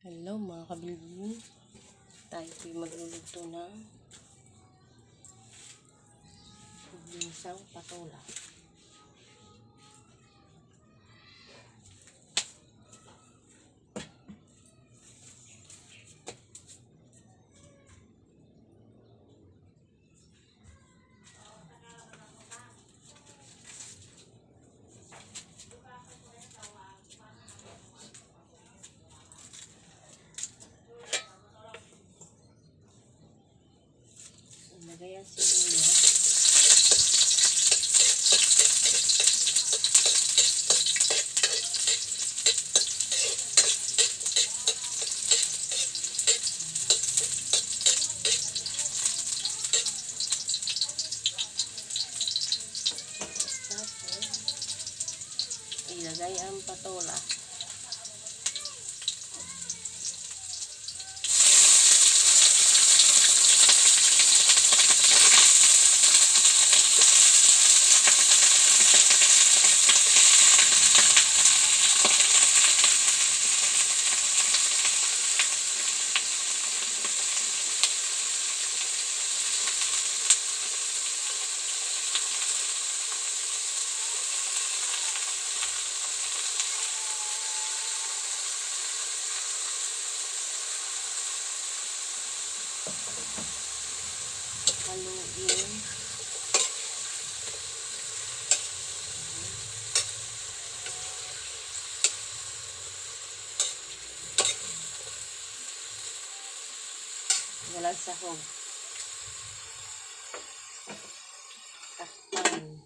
Hello mga kabilbin, tayo po'y magluluto ng ginsang patola. Ilagay ang sibuyas. Tapos, ilagay ang patola. Haluin. Walang sahog. Takpan.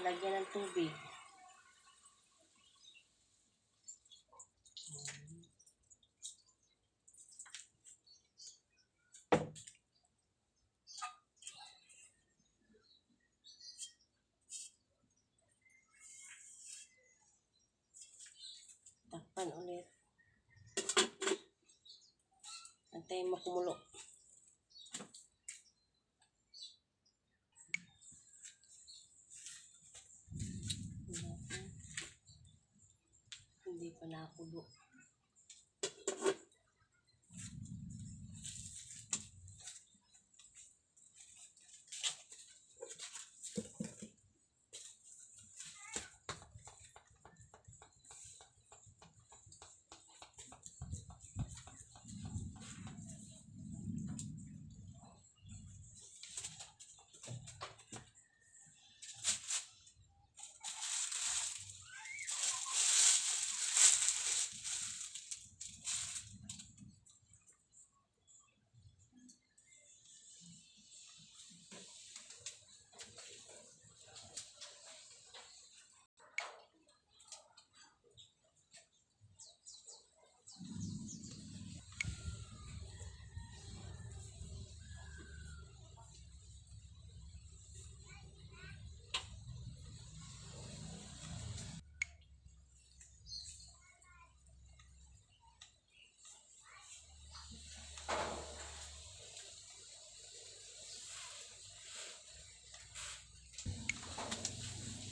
Lagyan ng tubig. Takpan ulit. Antayin mo kumulo. Hindi pa nakulo.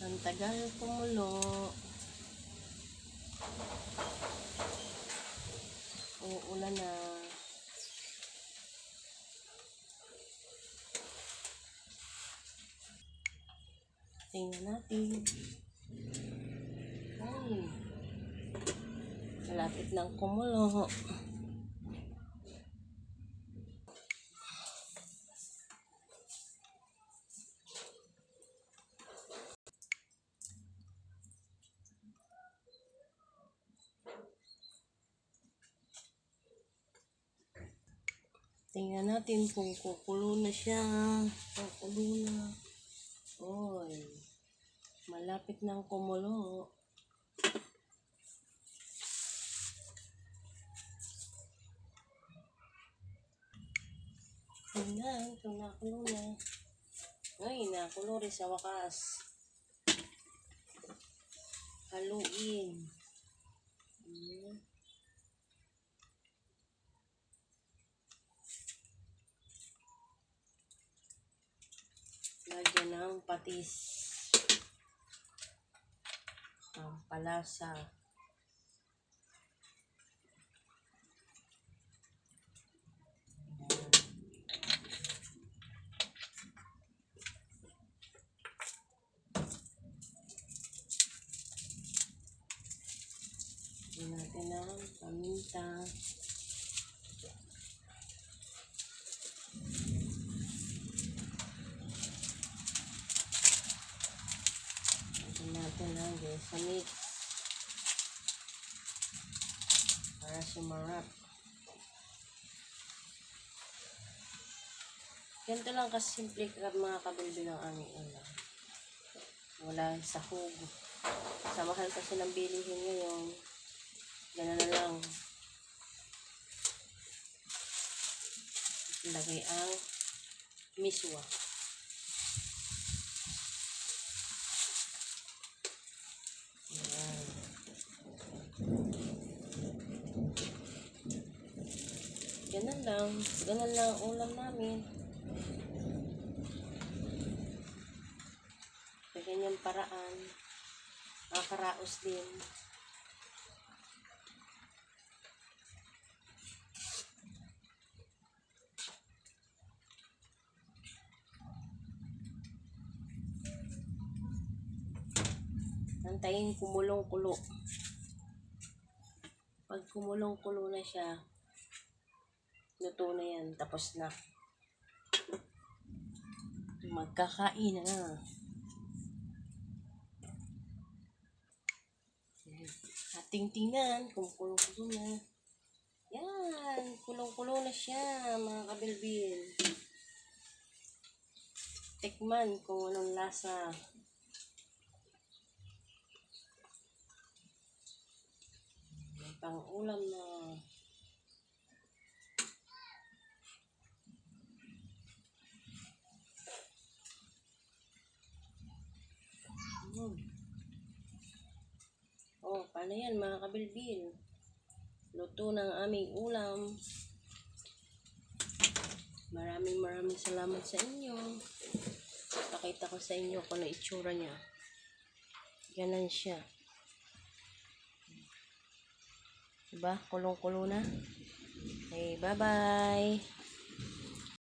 Ang tagal kumulo. Uulan na. Tingnan natin. Ay, malapit ng kumulo. Tingnan natin kung kukulo na siya. Kukulo na. Oy, malapit ng kumulo. Tingnan kung nakulo na. Ay, nakulo rin sa wakas. Haluin. Lagyan ng patis. Ang palasa. Lagyan natin ng paminta. Lagyan natin ng Vitamix para sumarap. Ganito lang kasimple mga kabilbil ng aming ulam. Wala sahog. Sa mahal kasi ng bilihin ngayon, gano'n na lang. Lagay ang miswa. Ayan. Ganun lang. Ganun lang ang ulam namin. Sa ganyang paraan. Nakakaraos din. Antayin kumulong-kulo. Pag kumulong-kulo na siya, luto na yan. Tapos na. Magkakain na. Ating tingnan kung kulong-kulo na. Yan. Kulong-kulo na siya, mga kabilbil. Tikman kung anong lasa. May pang-ulam na. Oh, paano yan mga kabilbil? Luto ng aming ulam. Maraming salamat sa inyo. Pakita ko sa inyo kung ano itsura niya. Ganon siya. Diba? Kulong-kulo na. Okay, bye-bye.